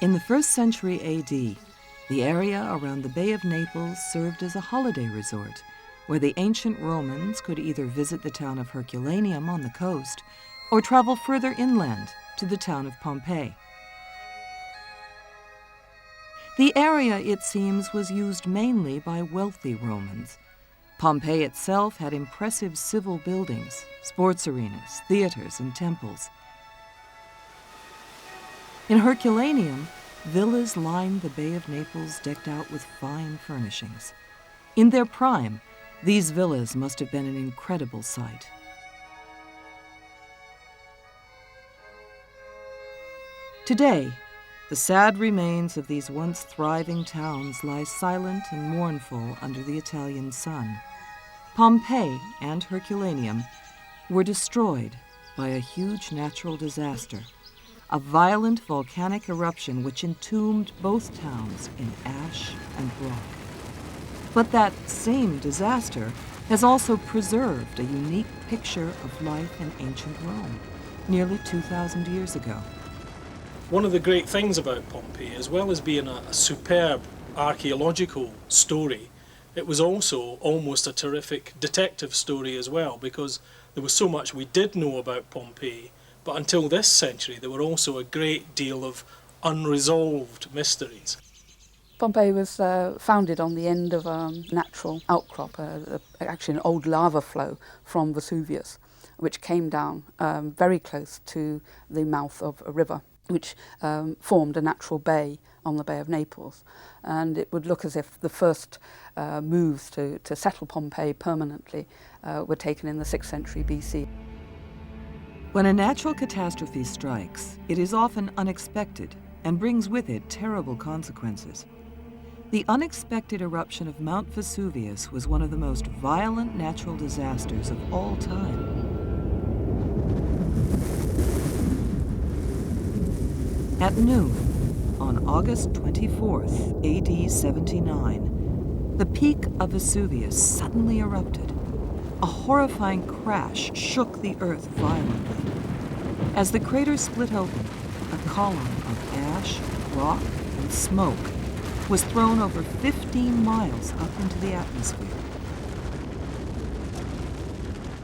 In the 1st century AD, the area around the Bay of Naples served as a holiday resort where the ancient Romans could either visit the town of Herculaneum on the coast or travel further inland to the town of Pompeii. The area, it seems, was used mainly by wealthy Romans. Pompeii itself had impressive civil buildings, sports arenas, theatres, and temples. In Herculaneum, villas lined the Bay of Naples decked out with fine furnishings. In their prime, these villas must have been an incredible sight. Today, the sad remains of these once thriving towns lie silent and mournful under the Italian sun. Pompeii and Herculaneum were destroyed by a huge natural disaster, a violent volcanic eruption which entombed both towns in ash and rock. But that same disaster has also preserved a unique picture of life in ancient Rome, nearly 2,000 years ago. One of the great things about Pompeii, as well as being a superb archaeological story, it was also almost a terrific detective story as well, because there was so much we did know about Pompeii, but until this century there were also a great deal of unresolved mysteries. Pompeii was founded on the end of a natural outcrop, actually an old lava flow from Vesuvius, which came down very close to the mouth of a river, which formed a natural bay on the Bay of Naples. And it would look as if the first moves to settle Pompeii permanently were taken in the 6th century BC. When a natural catastrophe strikes, it is often unexpected and brings with it terrible consequences. The unexpected eruption of Mount Vesuvius was one of the most violent natural disasters of all time. At noon, on August 24th, AD 79, the peak of Vesuvius suddenly erupted. A horrifying crash shook the earth violently. As the crater split open, a column of ash, rock, and smoke was thrown over 15 miles up into the atmosphere.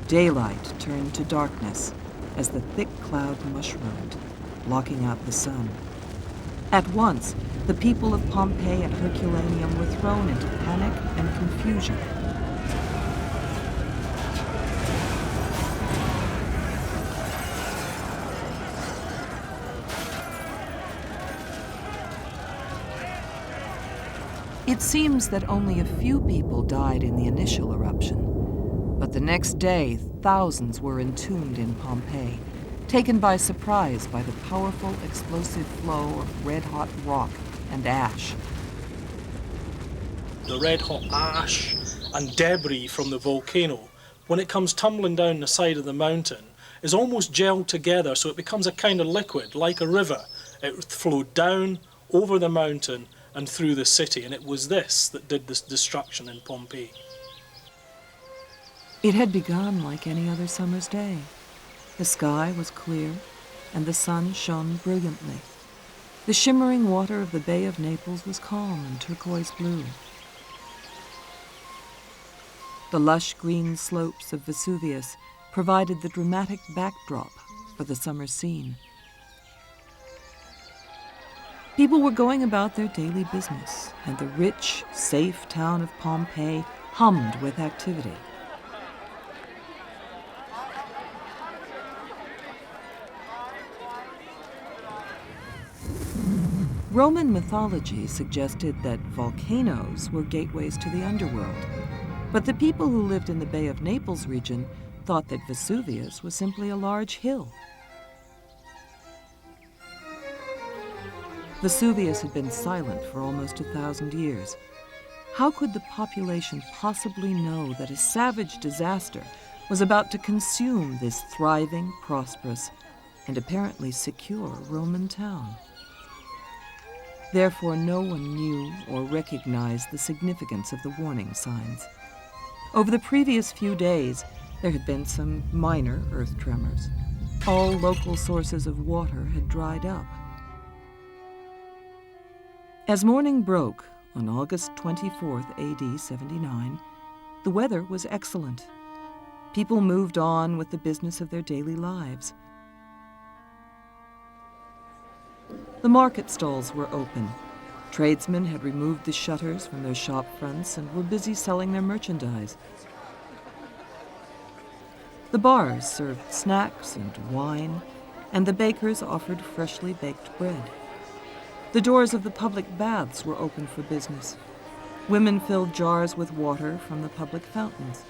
Daylight turned to darkness as the thick cloud mushroomed, blocking out the sun. At once, the people of Pompeii and Herculaneum were thrown into panic and confusion. It seems that only a few people died in the initial eruption, but the next day, thousands were entombed in Pompeii, taken by surprise by the powerful explosive flow of red-hot rock and ash. The red-hot ash and debris from the volcano, when it comes tumbling down the side of the mountain, is almost gelled together, so it becomes a kind of liquid, like a river. It flowed down over the mountain and through the city, and it was this that did this destruction in Pompeii. It had begun like any other summer's day. The sky was clear, and the sun shone brilliantly. The shimmering water of the Bay of Naples was calm and turquoise blue. The lush green slopes of Vesuvius provided the dramatic backdrop for the summer scene. People were going about their daily business, and the rich, safe town of Pompeii hummed with activity. Roman mythology suggested that volcanoes were gateways to the underworld, but the people who lived in the Bay of Naples region thought that Vesuvius was simply a large hill. Vesuvius had been silent for almost 1,000 years. How could the population possibly know that a savage disaster was about to consume this thriving, prosperous, and apparently secure Roman town? Therefore, no one knew or recognized the significance of the warning signs. Over the previous few days, there had been some minor earth tremors. All local sources of water had dried up. As morning broke on August 24th, AD 79, the weather was excellent. People moved on with the business of their daily lives. The market stalls were open. Tradesmen had removed the shutters from their shop fronts and were busy selling their merchandise. The bars served snacks and wine, and the bakers offered freshly baked bread. The doors of the public baths were open for business. Women filled jars with water from the public fountains.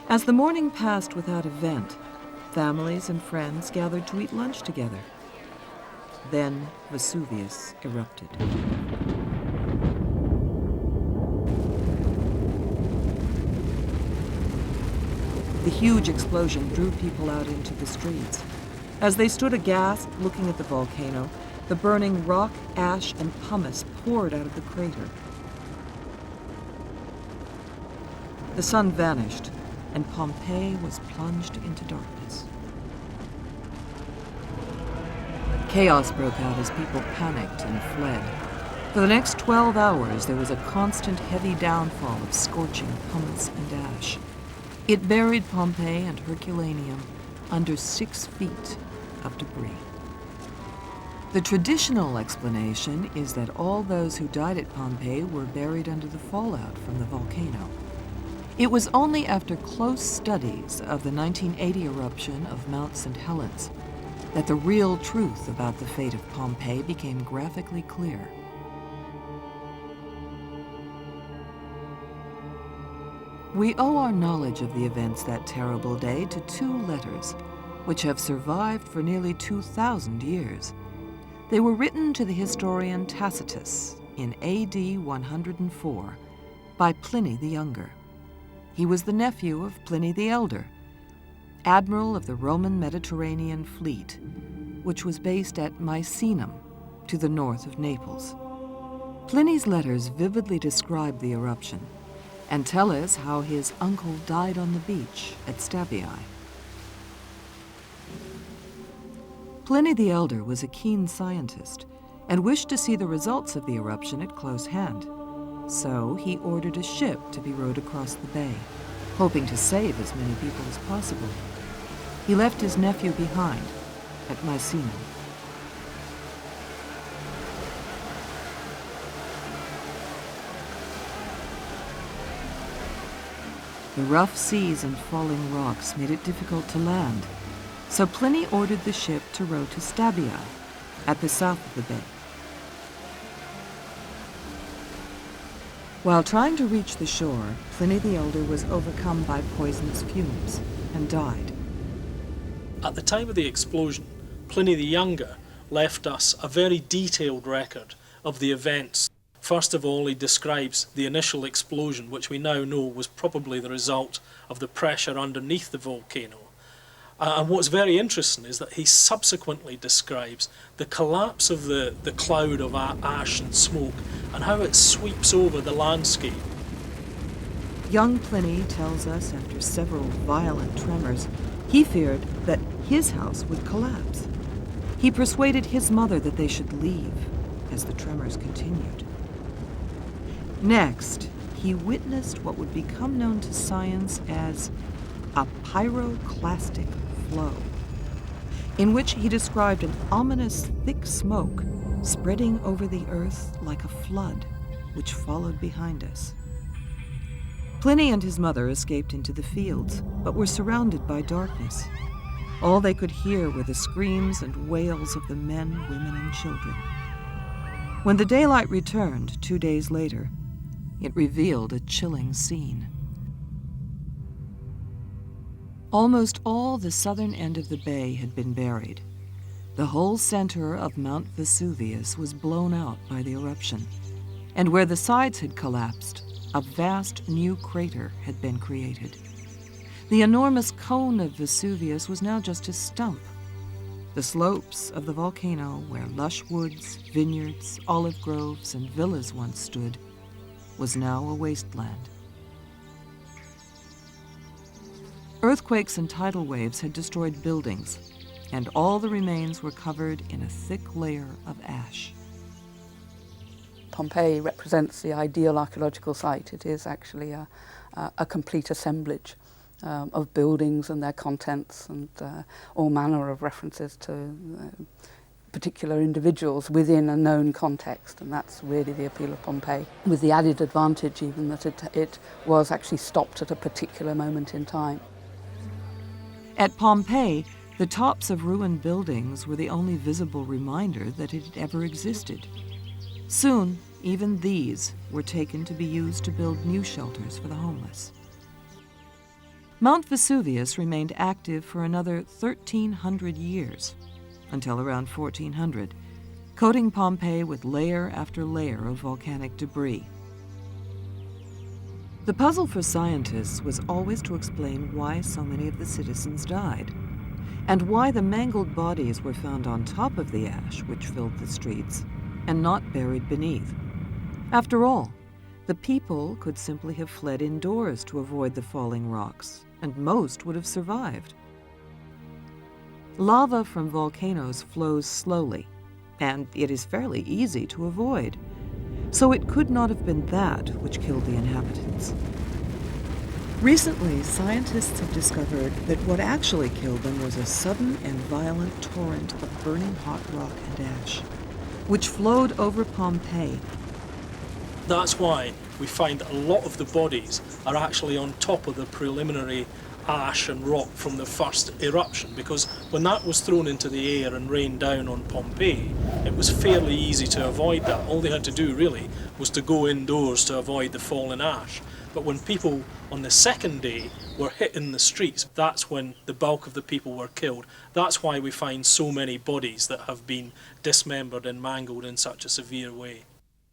As the morning passed without event, families and friends gathered to eat lunch together. Then Vesuvius erupted. The huge explosion drew people out into the streets. As they stood aghast, looking at the volcano, the burning rock, ash, and pumice poured out of the crater. The sun vanished, and Pompeii was plunged into darkness. Chaos broke out as people panicked and fled. For the next 12 hours, there was a constant heavy downfall of scorching pumice and ash. It buried Pompeii and Herculaneum under 6 feet of debris. The traditional explanation is that all those who died at Pompeii were buried under the fallout from the volcano. It was only after close studies of the 1980 eruption of Mount St. Helens that the real truth about the fate of Pompeii became graphically clear. We owe our knowledge of the events that terrible day to 2 letters, which have survived for nearly 2,000 years. They were written to the historian Tacitus in AD 104 by Pliny the Younger. He was the nephew of Pliny the Elder, admiral of the Roman Mediterranean fleet, which was based at Misenum, to the north of Naples. Pliny's letters vividly describe the eruption and tell us how his uncle died on the beach at Stabiae. Pliny the Elder was a keen scientist and wished to see the results of the eruption at close hand. So he ordered a ship to be rowed across the bay, hoping to save as many people as possible. He left his nephew behind at Misenum. The rough seas and falling rocks made it difficult to land, so Pliny ordered the ship to row to Stabiae, at the south of the bay. While trying to reach the shore, Pliny the Elder was overcome by poisonous fumes and died. At the time of the explosion, Pliny the Younger left us a very detailed record of the events. First of all, he describes the initial explosion, which we now know was probably the result of the pressure underneath the volcano. And what's very interesting is that he subsequently describes the collapse of the cloud of ash and smoke and how it sweeps over the landscape. Young Pliny tells us after several violent tremors, he feared that his house would collapse. He persuaded his mother that they should leave as the tremors continued. Next, he witnessed what would become known to science as a pyroclastic flow, in which he described an ominous thick smoke spreading over the earth like a flood, which followed behind us. Pliny and his mother escaped into the fields, but were surrounded by darkness. All they could hear were the screams and wails of the men, women, and children. When the daylight returned 2 days later, it revealed a chilling scene. Almost all the southern end of the bay had been buried. The whole center of Mount Vesuvius was blown out by the eruption, and where the sides had collapsed, a vast new crater had been created. The enormous cone of Vesuvius was now just a stump. The slopes of the volcano, where lush woods, vineyards, olive groves, and villas once stood, was now a wasteland. Earthquakes and tidal waves had destroyed buildings, and all the remains were covered in a thick layer of ash. Pompeii represents the ideal archaeological site. It is actually a complete assemblage of buildings and their contents, and all manner of references to particular individuals within a known context, and that's really the appeal of Pompeii, with the added advantage even that it was actually stopped at a particular moment in time. At Pompeii, the tops of ruined buildings were the only visible reminder that it had ever existed. Soon, even these were taken to be used to build new shelters for the homeless. Mount Vesuvius remained active for another 1,300 years, until around 1400, coating Pompeii with layer after layer of volcanic debris. The puzzle for scientists was always to explain why so many of the citizens died, and why the mangled bodies were found on top of the ash which filled the streets, and not buried beneath. After all, the people could simply have fled indoors to avoid the falling rocks, and most would have survived. Lava from volcanoes flows slowly, and it is fairly easy to avoid, so it could not have been that which killed the inhabitants. Recently, scientists have discovered that what actually killed them was a sudden and violent torrent of burning hot rock and ash, which flowed over Pompeii. That's why we find that a lot of the bodies are actually on top of the preliminary ash and rock from the first eruption, because when that was thrown into the air and rained down on Pompeii, it was fairly easy to avoid that. All they had to do really was to go indoors to avoid the falling ash. But when people on the second day were hit in the streets, that's when the bulk of the people were killed. That's why we find so many bodies that have been dismembered and mangled in such a severe way.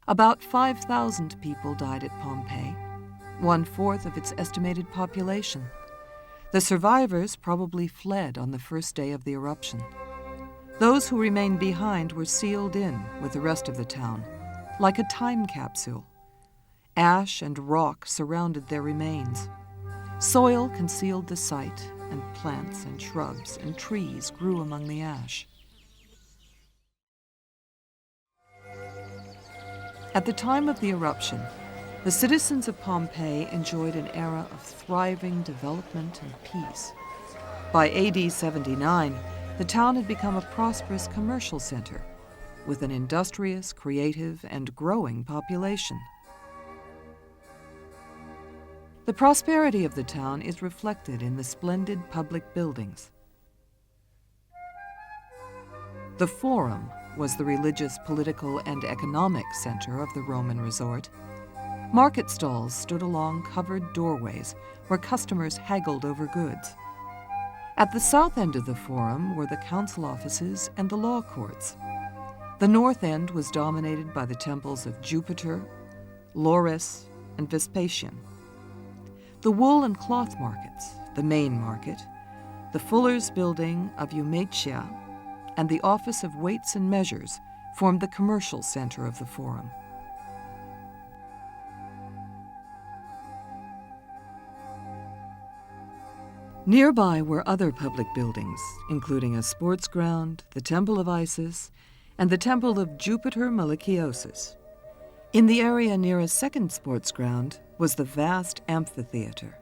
About 5,000 people died at Pompeii, 1/4 of its estimated population. The survivors probably fled on the first day of the eruption. Those who remained behind were sealed in with the rest of the town, like a time capsule. Ash and rock surrounded their remains. Soil concealed the site, and plants and shrubs and trees grew among the ash. At the time of the eruption, the citizens of Pompeii enjoyed an era of thriving development and peace. By AD 79, the town had become a prosperous commercial center with an industrious, creative, and growing population. The prosperity of the town is reflected in the splendid public buildings. The Forum was the religious, political, and economic center of the Roman resort. Market stalls stood along covered doorways where customers haggled over goods. At the south end of the Forum were the council offices and the law courts. The north end was dominated by the temples of Jupiter, Laurus, and Vespasian. The wool and cloth markets, the main market, the fuller's building of Eumatia, and the office of weights and measures formed the commercial center of the Forum. Nearby were other public buildings, including a sports ground, the Temple of Isis, and the Temple of Jupiter Malachiosis. In the area near a second sports ground was the vast amphitheater.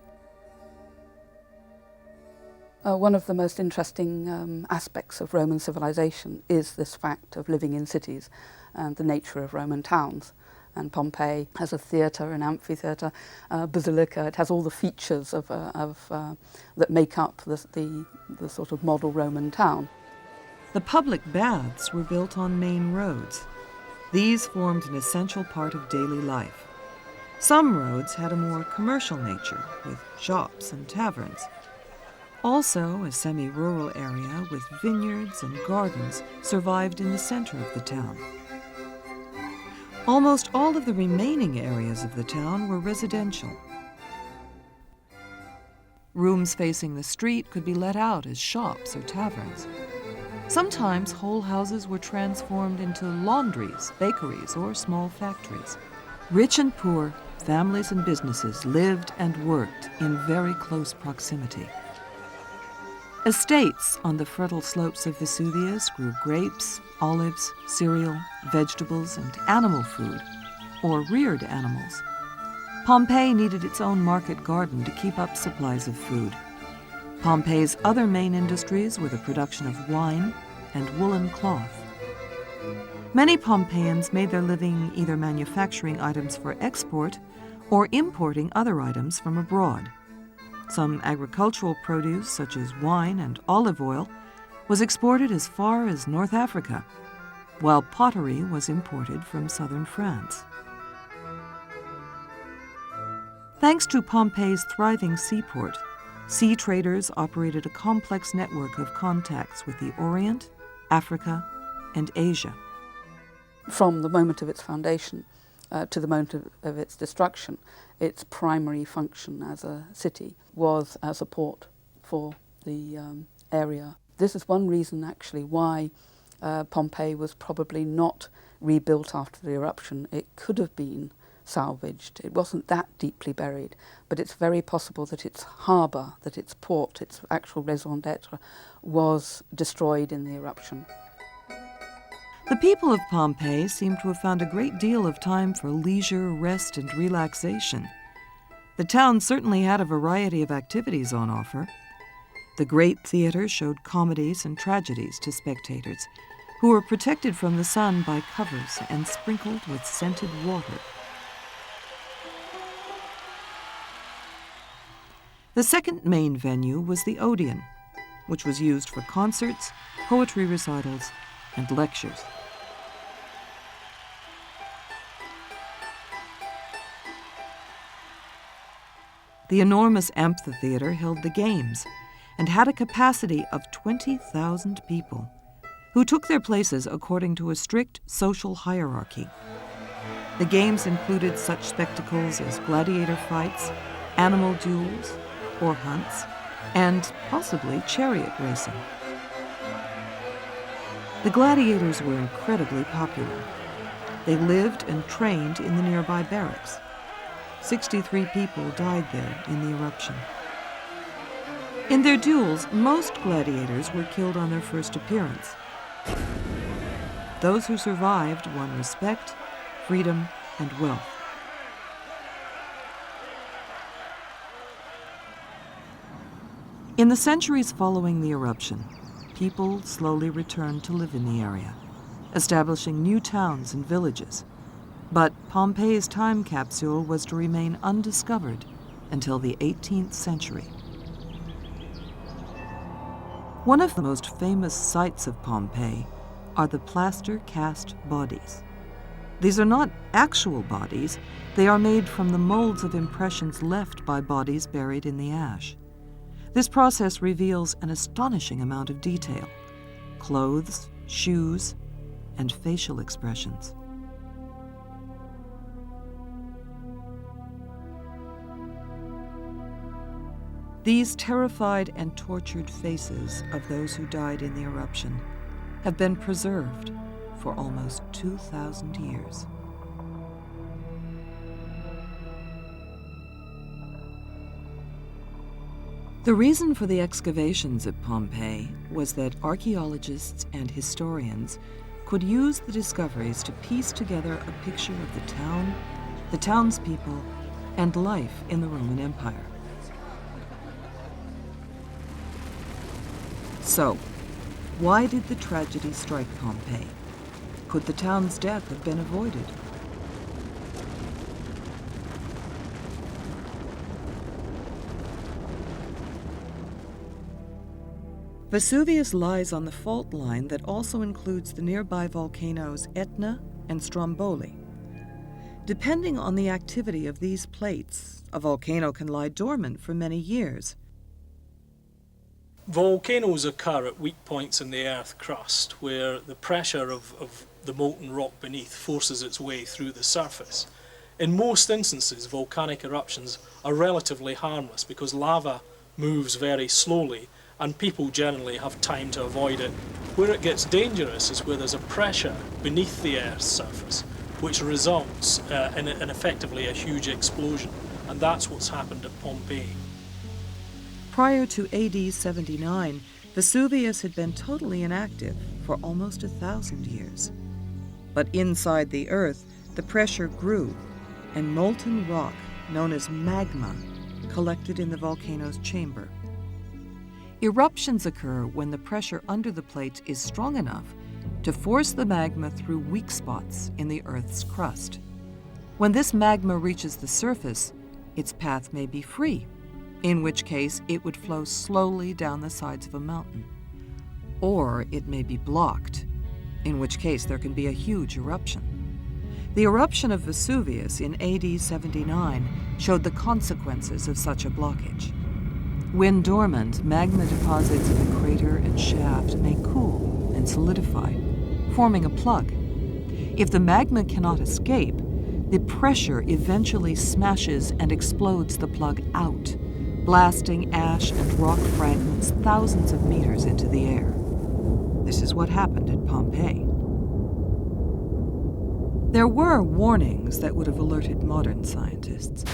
One of the most interesting aspects of Roman civilization is this fact of living in cities and the nature of Roman towns. And Pompeii has a theatre, an amphitheatre, basilica. It has all the features that make up the sort of model Roman town. The public baths were built on main roads. These formed an essential part of daily life. Some roads had a more commercial nature, with shops and taverns. Also, a semi-rural area with vineyards and gardens survived in the center of the town. Almost all of the remaining areas of the town were residential. Rooms facing the street could be let out as shops or taverns. Sometimes whole houses were transformed into laundries, bakeries, or small factories. Rich and poor, families and businesses lived and worked in very close proximity. Estates on the fertile slopes of Vesuvius grew grapes, olives, cereal, vegetables, and animal food, or reared animals. Pompeii needed its own market garden to keep up supplies of food. Pompeii's other main industries were the production of wine and woolen cloth. Many Pompeians made their living either manufacturing items for export or importing other items from abroad. Some agricultural produce, such as wine and olive oil, was exported as far as North Africa, while pottery was imported from southern France. Thanks to Pompeii's thriving seaport, sea traders operated a complex network of contacts with the Orient, Africa, and Asia. From the moment of its foundation to the moment of its destruction, its primary function as a city was as a port for the area. This is one reason actually why Pompeii was probably not rebuilt after the eruption. It could have been salvaged. It wasn't that deeply buried, but it's very possible that its harbour, that its port, its actual raison d'etre was destroyed in the eruption. The people of Pompeii seem to have found a great deal of time for leisure, rest, and relaxation. The town certainly had a variety of activities on offer. The great theatre showed comedies and tragedies to spectators, who were protected from the sun by covers and sprinkled with scented water. The second main venue was the Odeon, which was used for concerts, poetry recitals, and lectures. The enormous amphitheater held the games and had a capacity of 20,000 people, who took their places according to a strict social hierarchy. The games included such spectacles as gladiator fights, animal duels, or hunts, and possibly chariot racing. The gladiators were incredibly popular. They lived and trained in the nearby barracks. 63 people died there in the eruption. In their duels, most gladiators were killed on their first appearance. Those who survived won respect, freedom, and wealth. In the centuries following the eruption, people slowly returned to live in the area, establishing new towns and villages. But Pompeii's time capsule was to remain undiscovered until the 18th century. One of the most famous sights of Pompeii are the plaster cast bodies. These are not actual bodies, they are made from the molds of impressions left by bodies buried in the ash. This process reveals an astonishing amount of detail: clothes, shoes, and facial expressions. These terrified and tortured faces of those who died in the eruption have been preserved for almost 2,000 years. The reason for the excavations at Pompeii was that archaeologists and historians could use the discoveries to piece together a picture of the town, the townspeople, and life in the Roman Empire. So, why did the tragedy strike Pompeii? Could the town's death have been avoided? Vesuvius lies on the fault line that also includes the nearby volcanoes Etna and Stromboli. Depending on the activity of these plates, a volcano can lie dormant for many years. Volcanoes occur at weak points in the earth crust where the pressure of the molten rock beneath forces its way through the surface. In most instances, volcanic eruptions are relatively harmless because lava moves very slowly and people generally have time to avoid it. Where it gets dangerous is where there's a pressure beneath the Earth's surface which results in effectively a huge explosion, and that's what's happened at Pompeii. prior to AD 79, Vesuvius had been totally inactive for almost 1,000 years. But inside the Earth, the pressure grew, and molten rock, known as magma, collected in the volcano's chamber. Eruptions occur when the pressure under the plates is strong enough to force the magma through weak spots in the Earth's crust. When this magma reaches the surface, its path may be free, in which case it would flow slowly down the sides of a mountain. Or it may be blocked, in which case there can be a huge eruption. The eruption of Vesuvius in AD 79 showed the consequences of such a blockage. When dormant, magma deposits in the crater and shaft may cool and solidify, forming a plug. If the magma cannot escape, the pressure eventually smashes and explodes the plug out, blasting ash and rock fragments thousands of meters into the air. This is what happened at Pompeii. There were warnings that would have alerted modern scientists.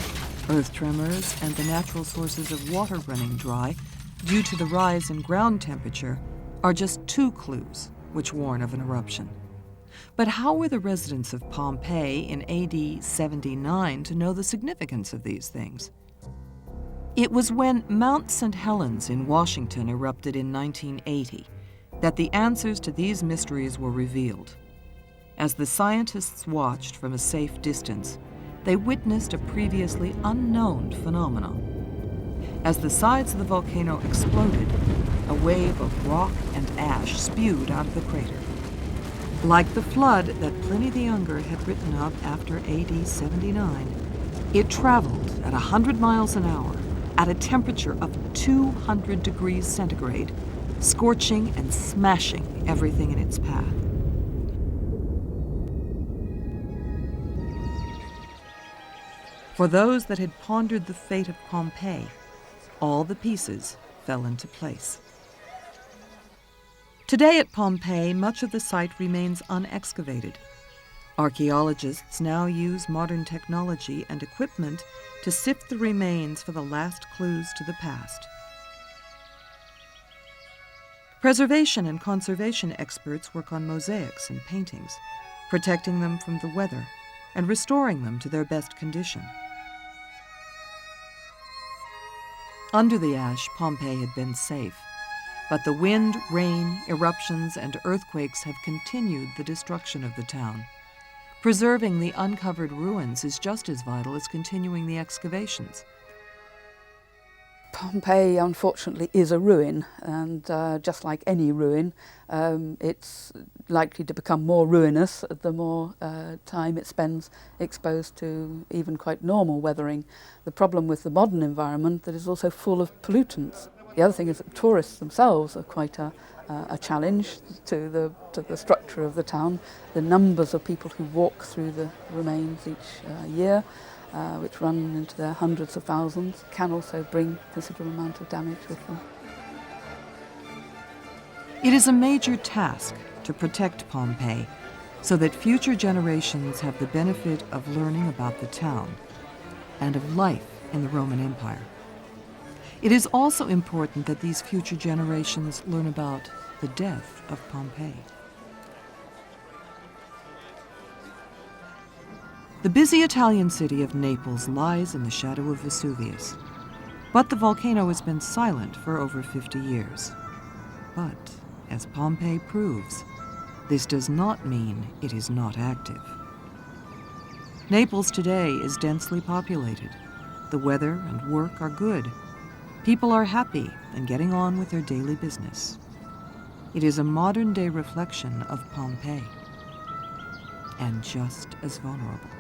Earth tremors and the natural sources of water running dry due to the rise in ground temperature are just two clues which warn of an eruption. But how were the residents of Pompeii in AD 79 to know the significance of these things? It was when Mount St. Helens in Washington erupted in 1980 that the answers to these mysteries were revealed. As the scientists watched from a safe distance, they witnessed a previously unknown phenomenon. As the sides of the volcano exploded, a wave of rock and ash spewed out of the crater. Like the flood that Pliny the Younger had written of after AD 79, it traveled at 100 miles an hour at a temperature of 200 degrees centigrade, scorching and smashing everything in its path. For those that had pondered the fate of Pompeii, all the pieces fell into place. Today at Pompeii, much of the site remains unexcavated. Archaeologists now use modern technology and equipment to sift the remains for the last clues to the past. Preservation and conservation experts work on mosaics and paintings, protecting them from the weather and restoring them to their best condition. Under the ash, Pompeii had been safe, but the wind, rain, eruptions, and earthquakes have continued the destruction of the town. Preserving the uncovered ruins is just as vital as continuing the excavations. Pompeii, unfortunately, is a ruin, and just like any ruin, it's likely to become more ruinous the more time it spends exposed to even quite normal weathering. The problem with the modern environment that is also full of pollutants. The other thing is that tourists themselves are quite a challenge to the structure of the town. The numbers of people who walk through the remains each year, which run into their hundreds of thousands, can also bring a considerable amount of damage with them. It is a major task to protect Pompeii so that future generations have the benefit of learning about the town and of life in the Roman Empire. It is also important that these future generations learn about the death of Pompeii. The busy Italian city of Naples lies in the shadow of Vesuvius, but the volcano has been silent for over 50 years. But, as Pompeii proves, this does not mean it is not active. Naples today is densely populated. The weather and work are good. People are happy and getting on with their daily business. It is a modern-day reflection of Pompeii, and just as vulnerable.